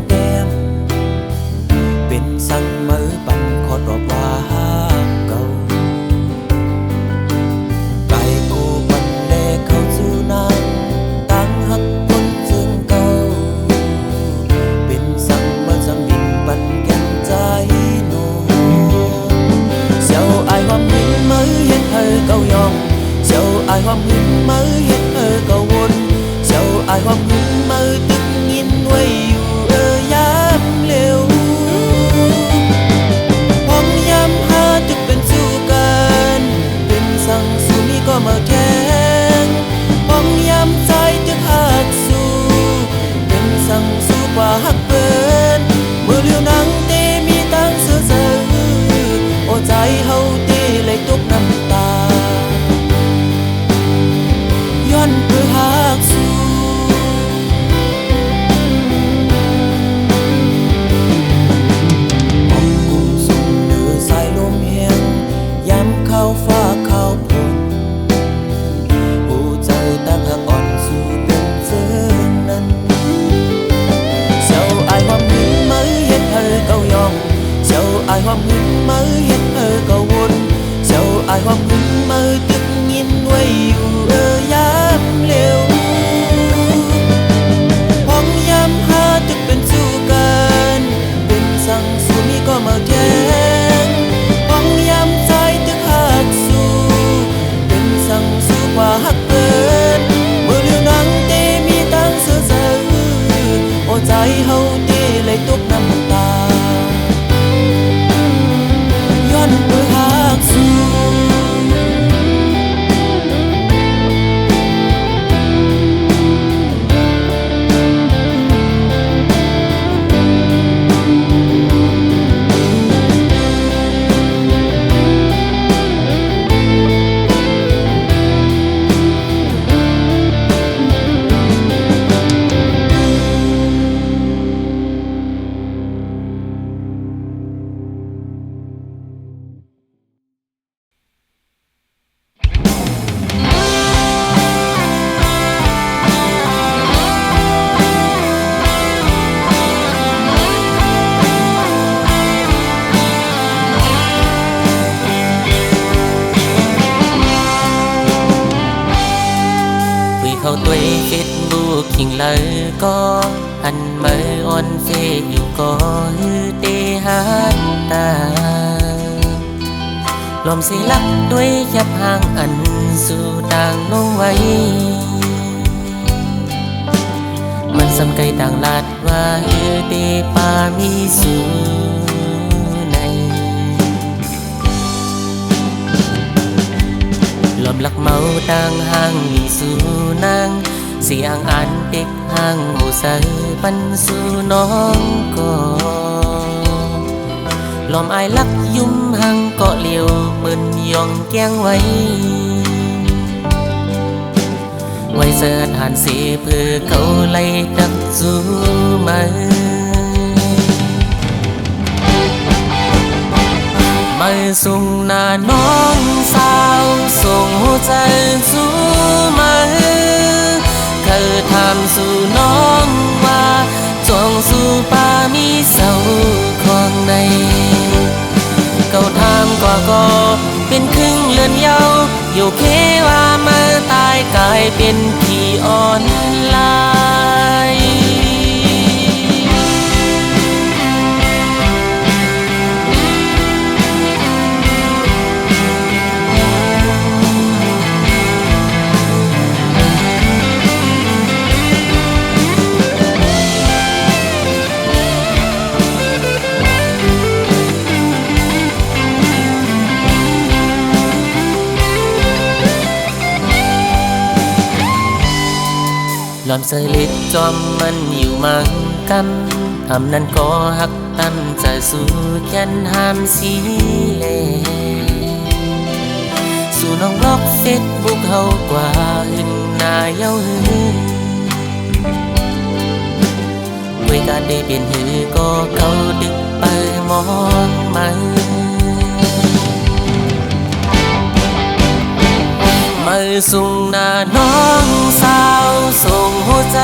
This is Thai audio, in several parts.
แก้มเป็นสั่งมือปันขอดรอบว่าเก่าไก่กูปันเลเข้าสู่นางตั้งหักคนซึ่งเก่าเป็นสั่งมือสั่งดินปันแก้มใจหนูเจ้าอายความหินมือเฮ็ดเธอเก่ายองเจ้าอายความหินมือเฮ็ดเธอเก่าวนเจ้าอายความหินมือตึกยินไว้อยู่ยามเร็วพร้อมยามหาตึกเป็นสู้กันเป็นสั่งสู้มีก็มาแข่งพร้อมยามใจตึกหักสู้เป็นสั่งสู้กว่าหักเปิ้นเมื่อเลี้ยวนังเตมีตั้งเสือเสือโอ้ใจเฮาเตเลยตกน้ำตาย้อนเพื่อหักสู้เข้าฟ้าเข้าพลผู้เจอตั้งหักอ่อนสู่เป็นเสื่อนั้นเจ้าอายความหินมือเฮ็ดเธอเก่ายองเจ้าอายความหินมือเฮ็ดเธอเก่าวนเจ้าอายความหินมือตึกยินไว้อยู่ยามเร็วพร้อมยามหาตึกเป็นสู้กันเป็นสั่งสู้มีก็มาแข่งพร้อมยามใจตึกหักสู้เป็นสั่งสู้กว่าหักเกินเมื่อเลี้ยวนังเตมีตั้งเสือเสือโอ้ใจเฮาเตเลยตกน้ำตาย้อนเพื่อหักสู้เขาตัวเฟซบุ๊กขิงเลยก็อันเมื่อออนเฟซอยู่ก็ฮือเตหันตาลมสิลักด้วยยับห่างอันสู่ต่างลงไว้มันสำไกต่างลาดว่าฮือเตปามีสู่ในลมลักเมาต่างห่างมีสู่นางเสียงอันเด็กห่างหูใสปันสู่น้องก็ลมอายลักยุ่มห่างเกาะเลียวเปิ้นยองแก้งไว้ไว้เสิร์ฐานสีเพื่อเขาไล่ดักสู่มามาส่งหน้าน้องสาวส่งหัวใจสู่มาเคยถามสู่น้องว่าจงสู่ป่ามีเสาของในเขาถามก็เป็นครึ่งเลือนเยาอยู่เคว่ามาตายกลายเป็นพี่อ่อนลายหลอมเสยลิดจอมมันอยู่มังกันทำนั้นก็หักตั้นใจสู่แค้นห้ามสีเลสู่น้องบล็อกเฟซบุ๊กเฮากว่าหึนหน้าเย้าหือคุยกันได้เป็นหือก็เขาดึกไปมองมามาส่งหน้าน้องสาวส่งหัวใจ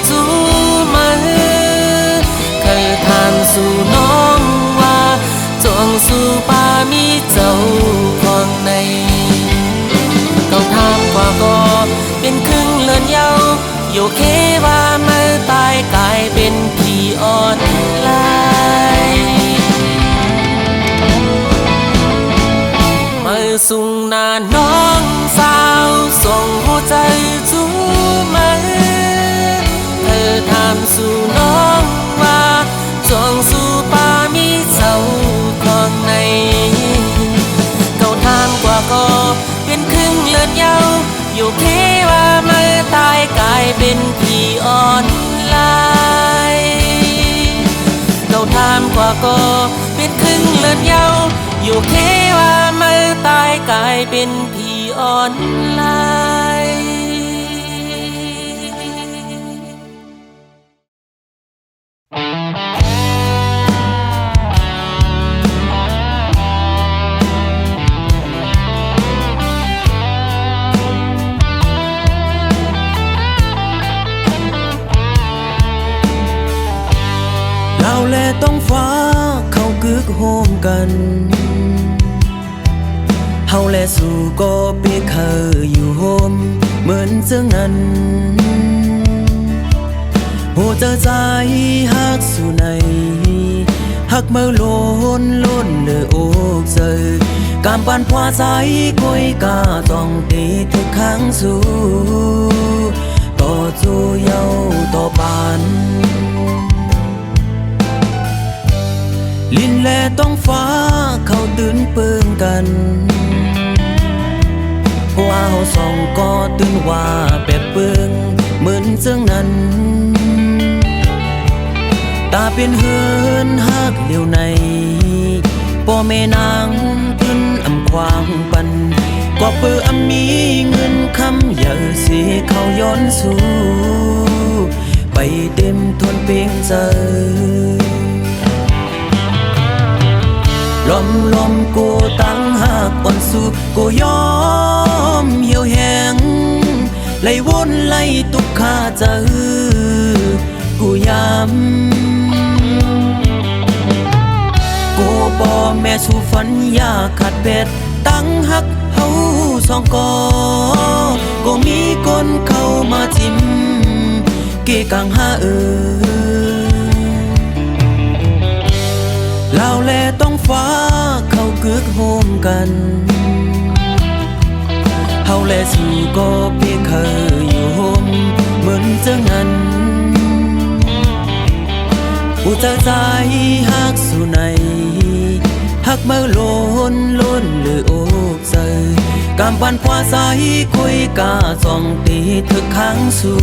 จูมาเค สู่น้องว่าจงสู่ป่ามีเจ้าของในเขาถามกว่าก็เป็นครึ่งเลือนเยาอยู่เคว่าเมื่อตายกลายเป็นผีอ่อนลายเมื่อสุงหน้าน้องสาวส่งหัวใจจูมือเธอถามสู่น้องว่าจงสู่ป่ามีเจ้าของในเขาถามกว่าก็เป็นครึ่งเลือนเยาอยู่เคว่าเมื่อตายกลายเป็นผีอ่อนลายเขาถามกว่าก็เป็นครึ่งเลือนเยาอยู่เคว่าเมื่อตายกลายเป็นผีอ่อนลายเราแลต้องฟ้าเขากึกโฮมกันเฮาแลสู่ก็เปียเคยอยู่โฮมเหมือนเจ้านั้นหัวใจฮักสู่ในฮักเมื่อล้นเลยโอกเจอการปานพวาใจก้อยกาต้องตีทุกครั้งสู่ต่อจูเยาต่อปานลินแลต้องฟ้าเขาตื่นเปิงกันว่าเฮาสองก็ตื่นว่าแปบเปิงเหมือนเจ้านั้นตาเป็นเฮือนฮักเดียวในพ่อแม่นางตื่นอำควางปันก็เปื้อมีเงินคำอย่าสิเขาย้อนสู่ไปเต็มทวนเพียงใจลมกูตั้งหากอ่อนสู่กูยอมเหี่ยวแห้งไล่วนไล่ตุกขาเจอกูย้ำกูบ่แม่สู่ฝันอยากขาดเป็ดตั้งหักเฮาสองกอก็มีคนเข้ามาจิ้มเกกังหาเราแลต้องฟ้าเขากึกโฮมกันเฮาแลสู่ก็เพียงเคยอยู่โฮมเหมือนเจ้านั้นผู้ใจฮักสู่ในฮักเมื่อล้นเลยโอกใจกำปันพวาใจคุยกาส่องตีถึกข้างสู่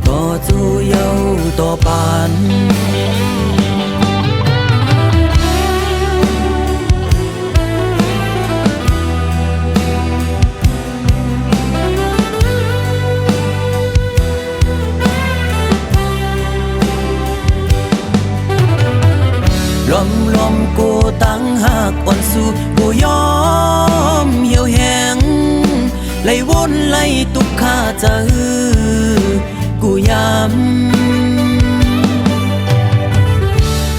ต่อจูเยาต่อปานลมกูตั้งหากอ่อนสู่กูยอมเหี่ยวแห้งไล่วนไล่ตุกขาเจอกูย้ำ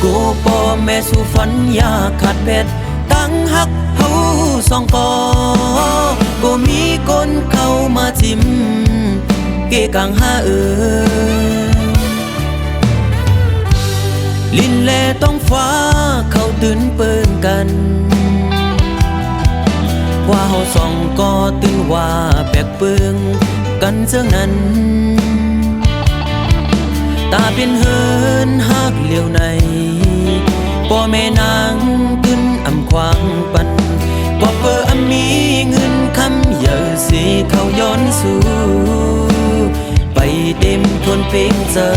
กูป่อแม่สู่ฝันอยากขาดเป็ดตั้งหักเฮาสองกอก็มีคนเข้ามาจิ้มเกกังหาลินแลต้องฟ้าเขาตื่นเปิงกันว่าเฮาสองก็ตื่นว่าแปลกเปิงกันเจ้านั้นตาเป็นเฮินฮักเหลียวในพ่อแม่นางตื่นอำควางปันก็เปิดมีเงินคำอย่าสิเขาย้อนสู่ไปเต็มทวนเพียงเจอ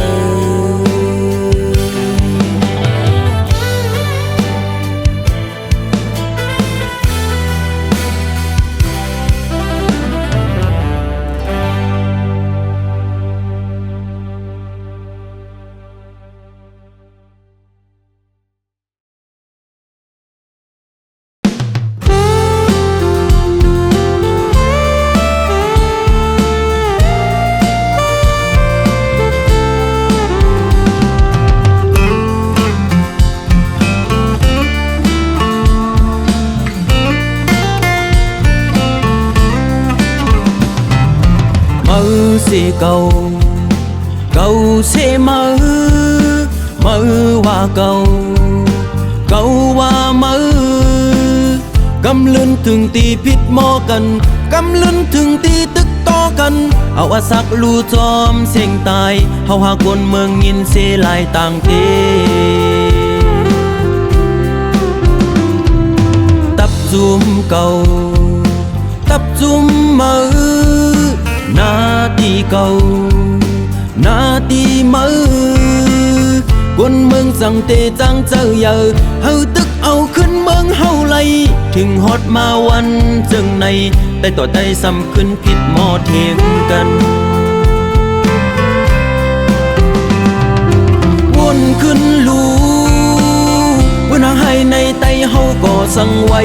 เก่าเก่าเสมืว่าเก่าเก่าว่ามือกำลืนถึงตีพิษหมอกันกำลืนถึงตีตึกต่อกันเอาอาสักลูจอมเสียงตายเฮาหาคนเมืองยินเสลายต่างเทตับจุมเก่าตับจุมมือนาทีเก่านาทีมือคนเมืองสั่งเตจังเจอเยอะเฮาตึกเอาขึ้นเมืองเฮาไลถึงฮอดมาวันจึงในแต่ต่อได้ซ้ำขึ้นผิดหมอเทียงกันวนขึ้นลูวันให้ในไตเฮาก็สั่งไว้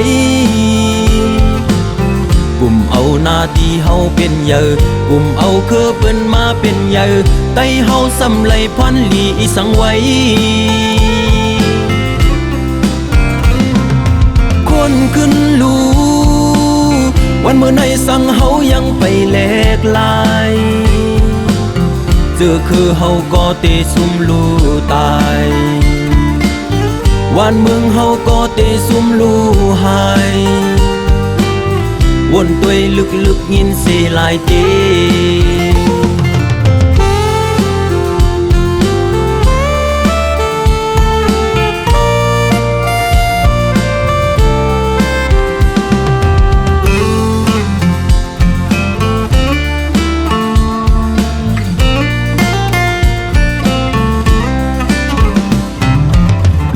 กลุ่มเอาหน้าที่เฮาเป็นเยอะกลุ่มเอาคือเปิ้นมาเป็นเยอะไตเฮาสำไหลพันหลีสังไว้คนขึ้นลูวันเมื่อในสั่งเฮายังไปแลกลายเจอคือเฮาก็เตซุ่มลูตายวันเมืองเฮาก็เตซุ่มลูหายวนตัวลึกๆยินเสลายเต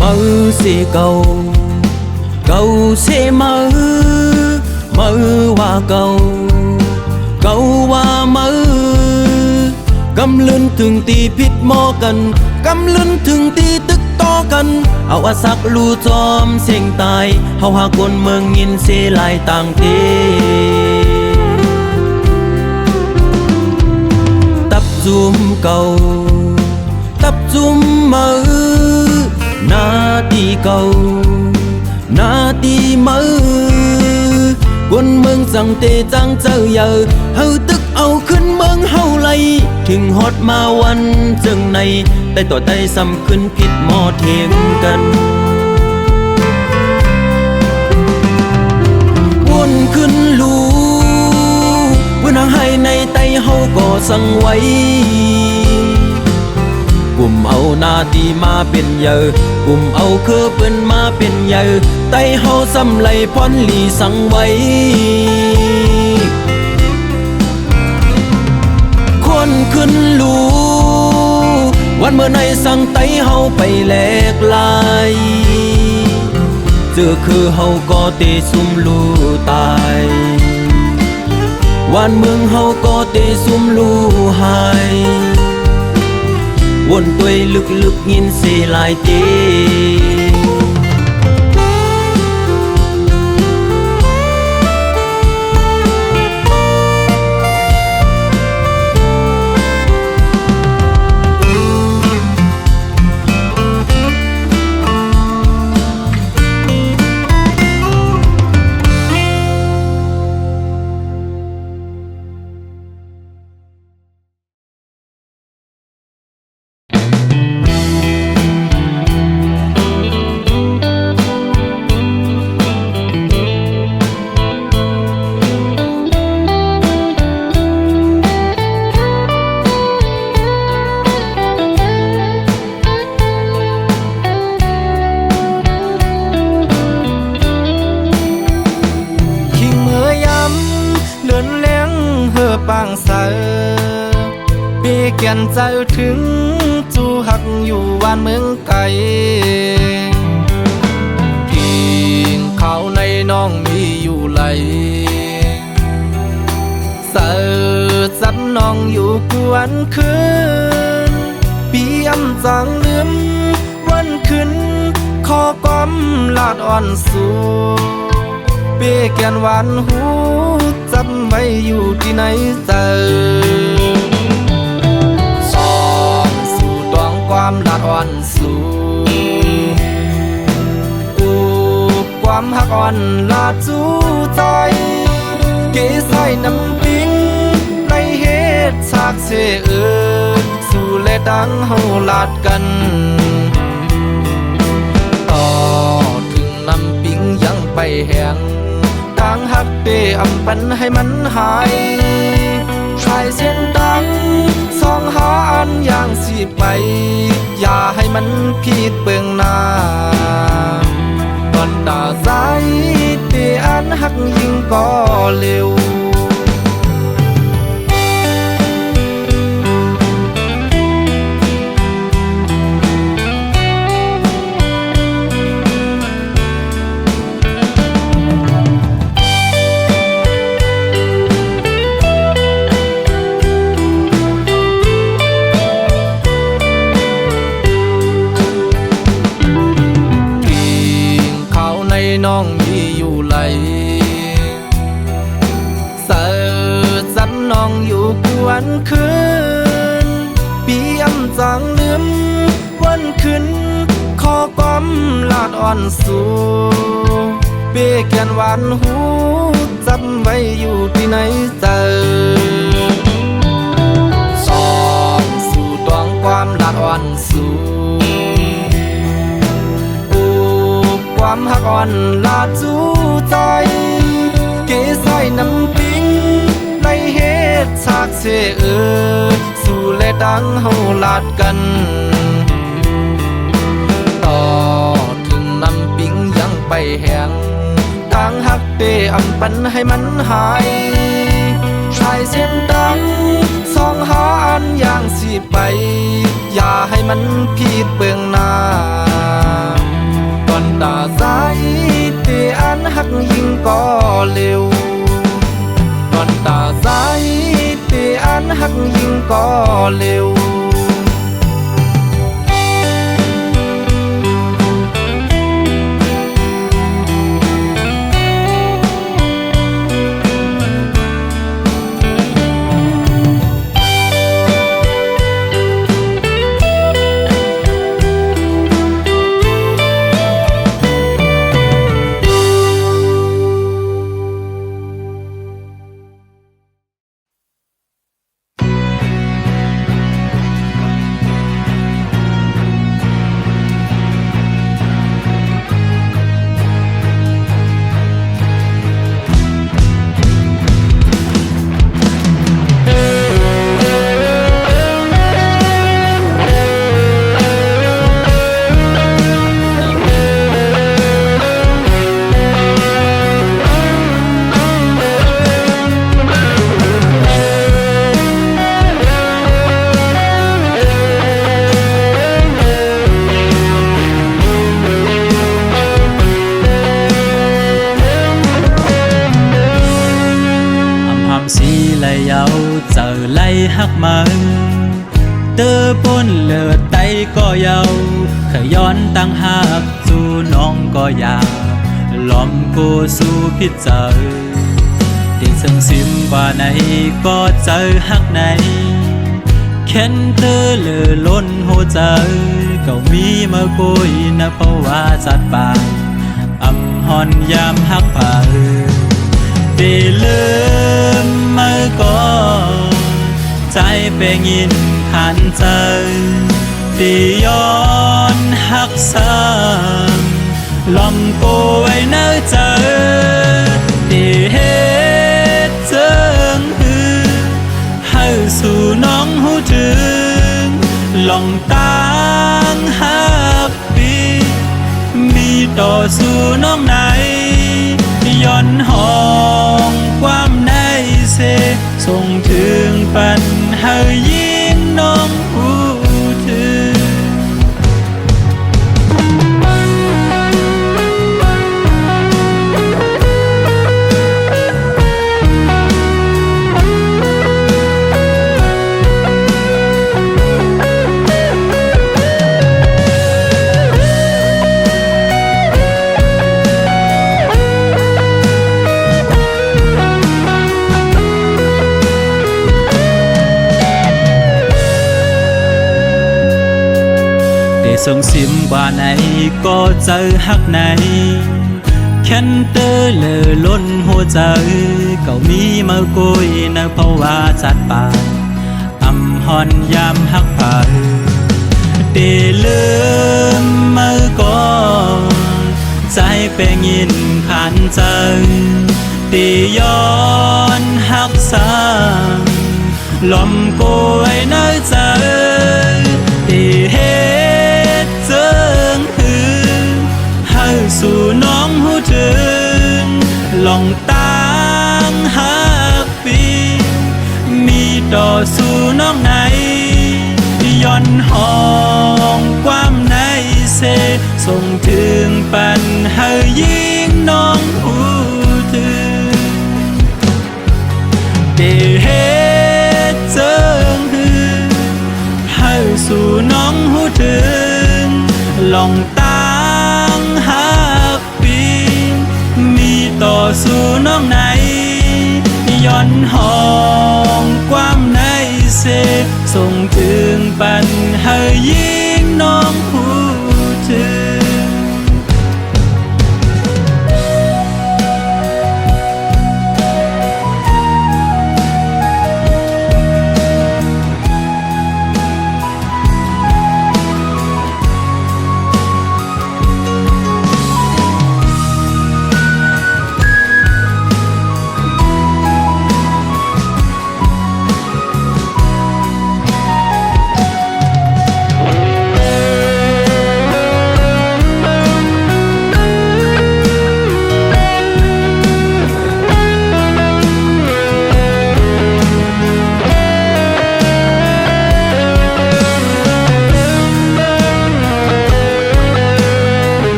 มือเสเก่าเก่าเสมือว่าเก่าเก่าว่ามือกำลืนถึงตีพิษหมอกันกำลืนถึงตีตึกต่อกันเอาอาสักลูจอมเสียงตายเฮาหาคนเมืองยินเสลายต่างเทตับจุมเก่าตับจุมมือนาทีเก่านาทีมือคนเมืองสั่งเตจังเจอเยอะเฮาตึกเอาขึ้นเมืองเฮาไลถึงฮอดมาวันจึงในแต่ต่อได้ซ้ำขึ้นผิดหมอเทียงกันวนขึ้นลูวันให้ในไตเฮาก็สั่งไว้กลุ่มเอาหน้าที่มาเป็นเยอะกลุ่มเอาคือเปิ้นมาเป็นเยอะไตเฮาสำไหลพรหลีสั่งไว้คนขึ้นลูวันเมื่อในสั่งไตเฮาไปแลกลายเจอคือเฮาก็เตซุ่มลูตายวันเมืองเฮาก็เตซุ่มลูหายวนตัวลึกๆยินเสลายเต เกียนใจถึงจูหักอยู่บ้านเมืองไกลกินข้าวในน้องมีอยู่ไหลเสิร์ชจับน้องอยู่กวนคืนปีอำจังลืมวันขึ้นขอก้อมลาดอ่อนสู่เปียแกนหวานหูจำไว้อยู่ที่ไหนเจอความลาดอ่อนสู่กูความหักอ่อนลาดจูใจเกใส่น้ำปิงในเห ตุฉากเสสู่เลดังเฮาลาดกันต่อถึงน้ำปิงยังไปแหงต่างหักเปอำปันให้มันหายชายเส้นดังสองหาอันอย่างสิไปอย่าให้มันผิดเบื้องหน้าก่อนตาใจเตอันหักยิ่งก็เร็วน้องมีอยู่ไหลเสิร์จันน้องอยู่กวนคืนปียำจางลืมวันคืนขอความลาดอ่อนสู่เบแกนหวานหูจำไว้อยู่ที่ไหนเจอสองสู่ตวงความลาดอ่อนสู่ความหักอ่อนลาจูใจเกสายน้ำปิงในเหตุฉากเสสู่เลดังเฮาลาดกันต่อถึงน้ำปิงยังไปแหงต่างหักเปอำปันให้มันหายชายเส้นดังสองหาอันอย่างสิไปอย่าให้มันผิดเบื้องหน้าก่อนตาใจเตอันหักยิ่งก็เร็วก่อนตาใจเตอันหักยิ่งก็เร็วหักมันเตอปนเลือดไตก็เยาขย้อนตั้งหักสู่น้องก็อยากล้อมกูสู่พิจารเด็กซึ่งซิมว่าไหนก็เจอหักไหนเข็นเตอเลือล้นหัวใจก็มีมาคุยนะเพราะว่าจัดปากอำหอนยามหักผ่าเดลืมมาก่อนใจเป็นยินขันใจตีย้อนหักซ้ำลำโกไว้เนื้อใจตีเหตุเจิงหือให้สู่น้องหูถึงลองตั้งหักปีมีต่อสู่น้องไหนย้อนห้องความในเสส่งถึงปัญหายิ่งน้องหูถึง ส่งซิมว่าไหนก็เจอหักไหนแค่นเตอเลอล้นหัวใจก็มีมากุยนะเพราะว่าจัดปาก หอนยามหักไผตีลืมมือก่อนใจเป็นยินขันจังตีย้อนหักสางลมกวยเนื้อใจตีเฮ็ดเจิงหือให้สู่น้องหูถึงลองตั้งหักปีมีต่อสู่น้องไหนย้อนห้องความในเสส่งถึงปันให้ยิ่งน้องหูถึงได้เฮ็ดเจิงหือให้สู่น้องหูถึงลองตั้งหักปีมีต่อสู่น้องไหนย้อนห้องความในเสส่งถึงปันให้ยิ่งน้องหูถึง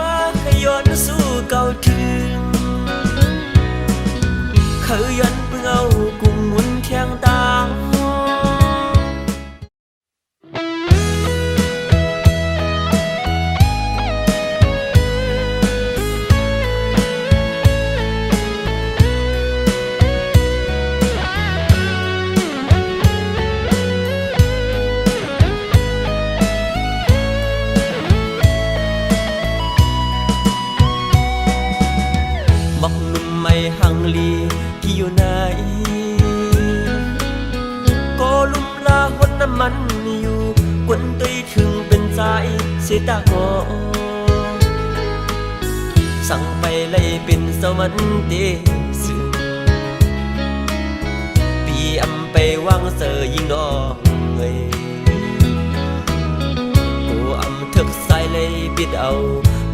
มาขย้อนสู่เก่าถึงเคยย้อนเพิ่งเอากุมมุนเทียงตาหังลีที่อยู่ไหนก็ลุมลาหดน้ำมันอยู่กวนตุยถึงเป็นใจเสียตาโกสั่งไปเลยเป็นสวรรค์เดซึปีอำไปวางเสยยิงน้องเอ้ยกูอำถึกใส่เลยปิดเอา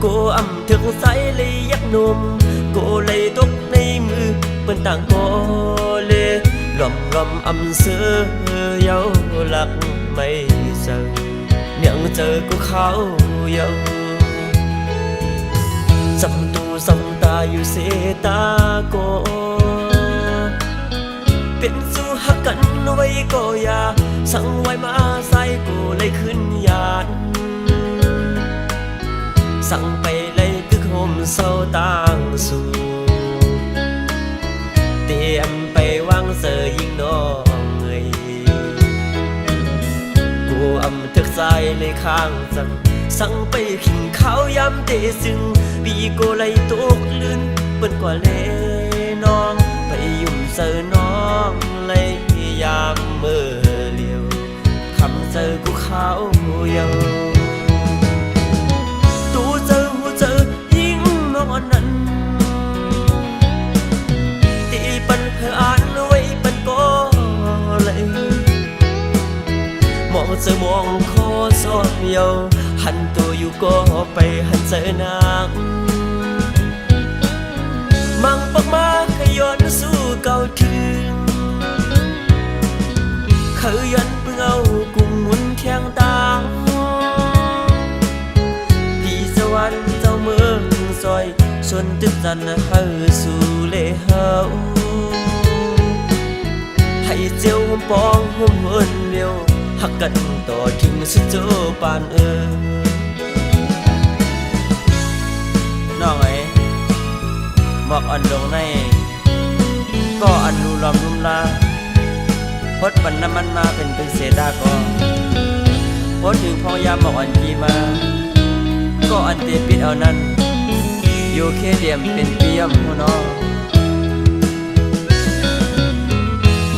กูอำถึกใส่เลยยักนมกูเลยตกในมือเป็นต่างโกเลลมอำเสือเยาหลักไม่เจอยังเจอกูเขาเยาสำตูสำตาอยู่เสตาโกเป็นสู้หักกันไว้ก็อย่าสั่งไว้มาใส่กูเลยขึ้นยานสั่งไปเลยตึกโฮมเศร้าต่างสู่เตรียมไปวางเสยยิงน้องเอ้ยกูอำทึกใจเลยข้างจังสั่งไปขิงข้าวยำเตซึ่งปีกูเลยตกลื่นเปิ้นกว่าเลน้องไปยุ่มเสยน้องเลยยามเมื่อเลียวคำเจอกูเขาเยานั้นตีปันเพื่ออ่านไว้ปันก็เลยมองเจอมองคอสอบเยาหันตัวอยู่ก็ไปหันเจอนางมังปักมาขย้อนสู่เก่าถึงเค khởi ấn bưng âu cùng muốn khen ta vì dâu ăn dâu mơ rồi xuân tức dần hờ su lệ hậu hãy chiều hôm bóng hôm hơn liều hắc cận tỏ chừng sức chỗ bànน้องไอ้หมอกอ่อนลงในก็อันรูลอมรุมลาพดวันน้ำมันมาเป็นเศษดาก็พดถึงพองยามหมอกอ่อนกีมาก็อันเตปิดเอานั้นอยู่แค่เดียมเป็นเปียมหัวน้อง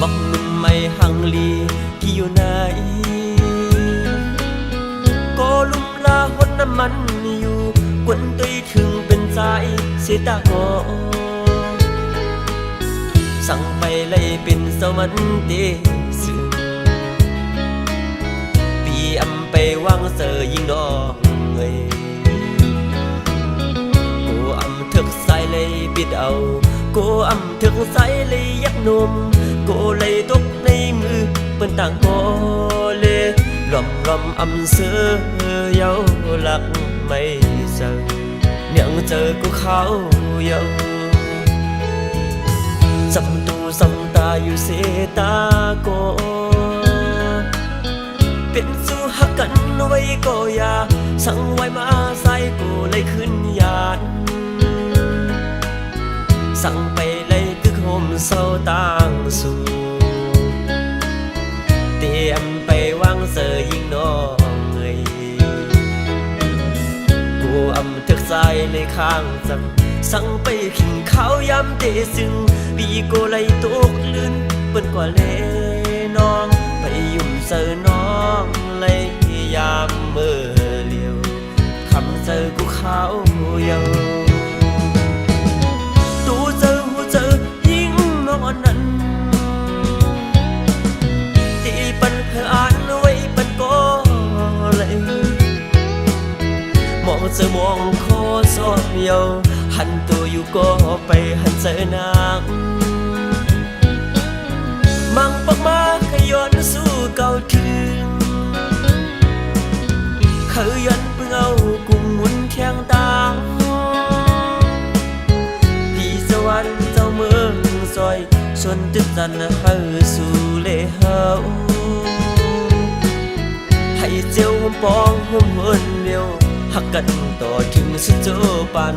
บอกหนุ่มไม่หังลีที่อยู่ไหนก็ลุมลาหดน้ำมันอยู่กวนตุยถึงเป็นใจเสียตาก็สั่งไปเลยเป็นสวรรค์เตสึปีอำไปวางเสยยิงดอกเอ้ยกูอำถึกใส่เลยปิดเอากูอำถึกใส่เลยยักนมกูเลยตกในมือเป็นต่างก็เลยลอมอำเสือเยาหลักไม่เจอยังเจอกูเขาเยาสำตูสำตาอยู่เสตาโกเป็นสู้หักกันไว้ก็อย่าสั่งไว้มาใส่กูเลยขึ้นยานสั่งไปเลยตึกโฮมเศร้าต่างสู่เตรียมไปวางเสยยิงน้องเอ้ยกูอำทึกใจในข้างจังสั่งไปขิงข้าวยำเตซึ่งปีโกไลตกลื่นเปิ้นกว่าเลน้องไปยุ่มเจอน้องเลยยามเมื่อเลียวคำเจอกูเขาเยาตูเจอหูเจอยิ่งนอนนั้นตีปันเพออ่านไว้ปันก็เลยมองเจอมองคอสอบเยาหันตัวอยู่ก็ไปหันเจอนางมังปักมาขย้อนสู้เก่าถึงขยันเพิ่งเอากุมหมุนแข้งตาพี่สวรรค์เจ้าเมืองซอยชนตึกจันเฮาสู่เลเฮาให้เจ้าหุ่มปองหุ่มเฮินเดียวหักกันต่อถึงสุดโจปาน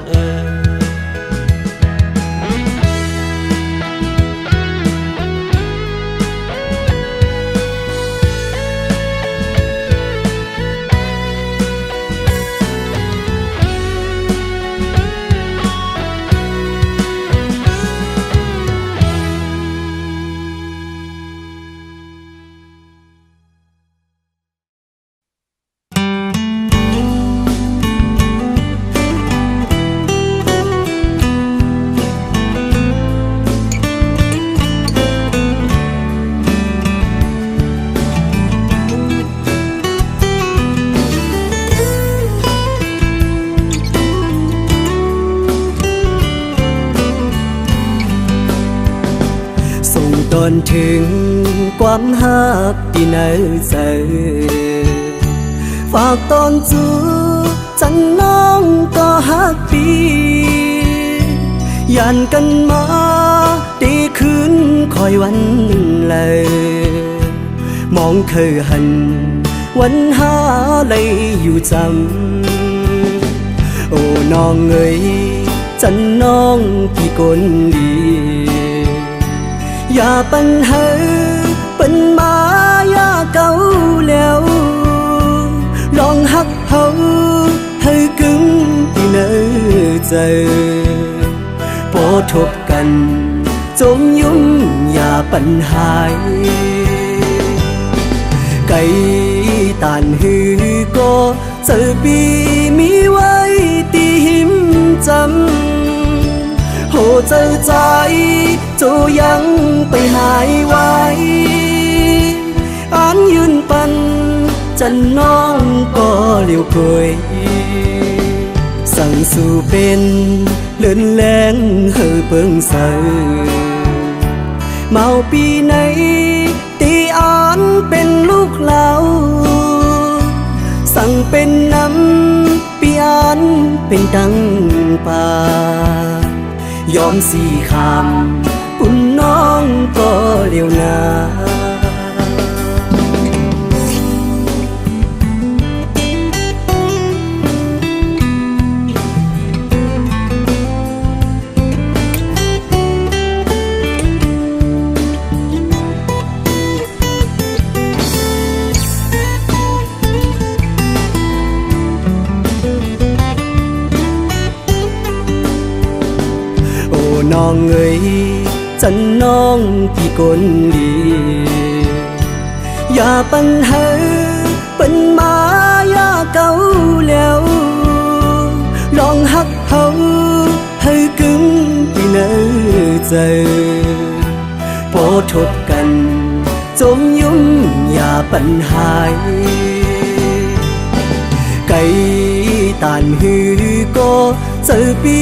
ตอนถึงความหักที่เนอเจอฝากตอนจูจันน้องก็หักปียันกันมาตีคืนคอยวันเลยมองเคยหันวันหาเลยอยู่จำโอ้น้องเอ๋ยจันน้องพี่คนดีอย่าปัญหาเป็นมายาเก่าแล้วลองหักเฮาให้กึ่งที่เนอเจอพอทบกันจมยุ่งอย่าปัญหาไก่ตานหือก็เจอปีมีไว้ตีหิมจำโหเจอใจโจยังไปหายไว้อ่านยืนปันจันน้องก็เลี้ยวเคยสั่งสู่เป็นเลื่อนแรงเฮอเปิงเสอเมาปีไหนตี อ่านเป็นลูกเหลาสั่งเป็นน้ำปีอ่านเป็นดังป่ายอมสี่คำปุ่นน้องก็เลี้ยวนา น้องเอ๋ยจันน้องพี่คนดีอย่าปัญหาเป็นมายาเก่าแล้วลองหักเขาให้กึ่งที่เนื้อใจพอทดกันจมยุ่งอย่าปัญหาไก่ตานหือก็เจอปี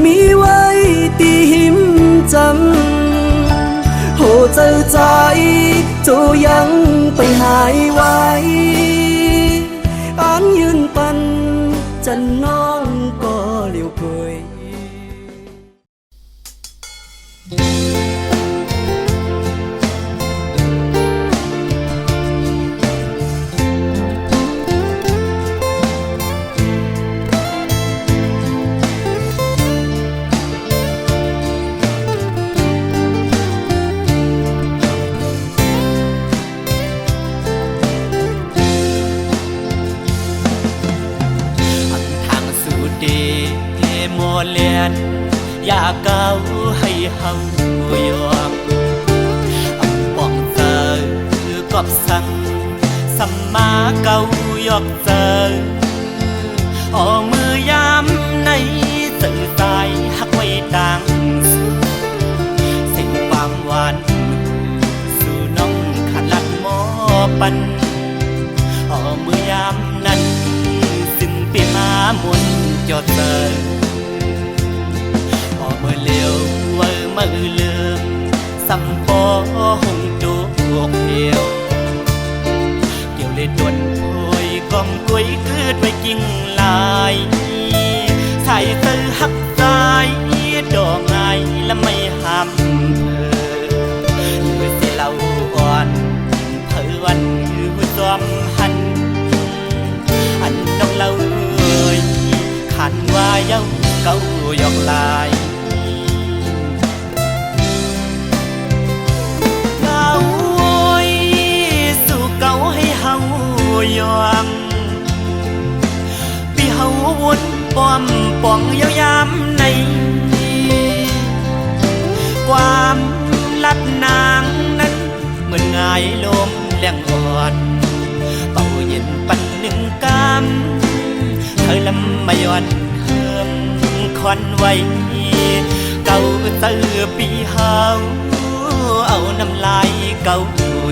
มีไว้ตีหิมจำโหเจอใจโจยังไปหายไว้อ่านยืนปันจันน้องก็เลี้ยวเผยเลียนอยากเก้าให้เฮายอมอำป้องเจอกอบสั่งสัมมาเก้ายอกเจอเอามือยามในสื่อสายหักไว้ดังสิ่งความหวานสู่น้องขันลัดหมอปันเอามือยามนั้นซึ่งปีมามุนจอดเจอเมื่อเลี้ยวเมื่อเลือมสัมปอหงจูกเหี่ยวเกี่ยวเลยด่วนโอยกอมกุ้ยคืดไว้กิ่งลายใส่ตื้อหักใจดอกไงและไม่ห้ามเธอเมื่อสิเราอ่อนเธอวันคือจอมหันอันน้องเราขันว่าเย้าเก้ายอกลายยอมพี่เฮาวนป้อมป่องยาวยามในความลัดนางนั้นเหมือนง่ายลมแรงอ่อนเป่าเย็นปันหนึ่งกำเธอลำมาย้อนเฮิมควันไว้เก่าเตือปีเฮาเอาน้ำลายเก่า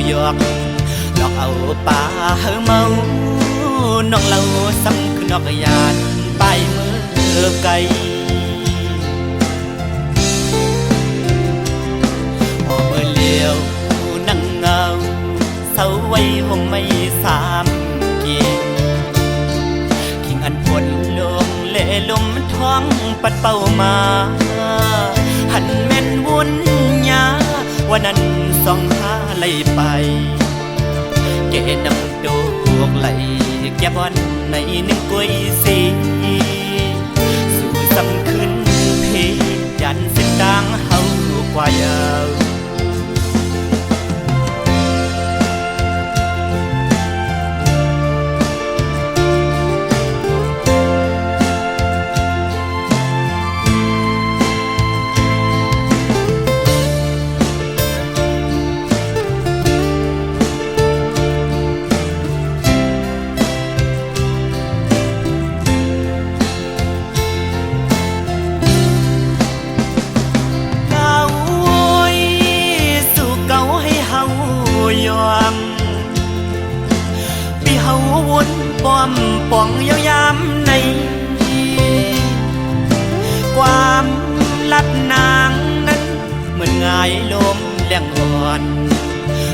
หยอกดอกเอาป่าเฮอเมาน้องเราซ้ำคือนอกยานไปมือไกลพอเมื่อเลี้ยวนั่งเงาเศร้าไว้ห่มไม่สามเกียงขิงอันปวดลงเล่ลมท้องปัดเป่ามาหันแม่นวุ่นยาวันนั้นส่องหาไล่ไปเกนำดอกไหลแก้บอนในหนึ่งกล้วยสีสู่สำคืนเพยันเส้นดังเฮากว่ายาวป้อมป่องยาวยามในความลัดนางนั้นเหมือนง่ายลมแรงอ่อน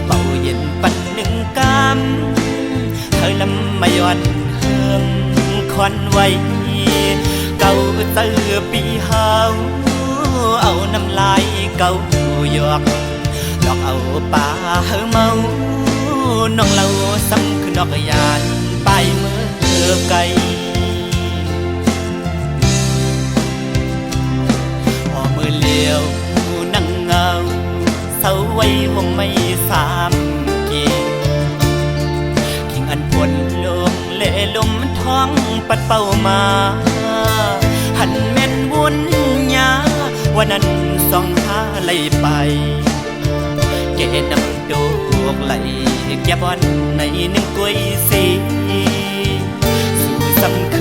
เป่าเย็นปัน ย้อนเฮืองคอนไว้เก่าเตือปีเฮาเอาน้ำลายเก่าหยอกหลอกเอาป่าเมาน้องเราซ้ำคือนอกยานไปเมื่อไกลพอมือเลี้ยวนั่งเงาเศร้าไว้วงไม่สามกิ่งอันปนลมเล่ลมท้องปัดเป่ามาหันแม่นวุ่นยาวันนั้นส่องหาไหลไปเกนำโดกไหลแก่บอนในหนึ่งกล้วยสีสู่สำ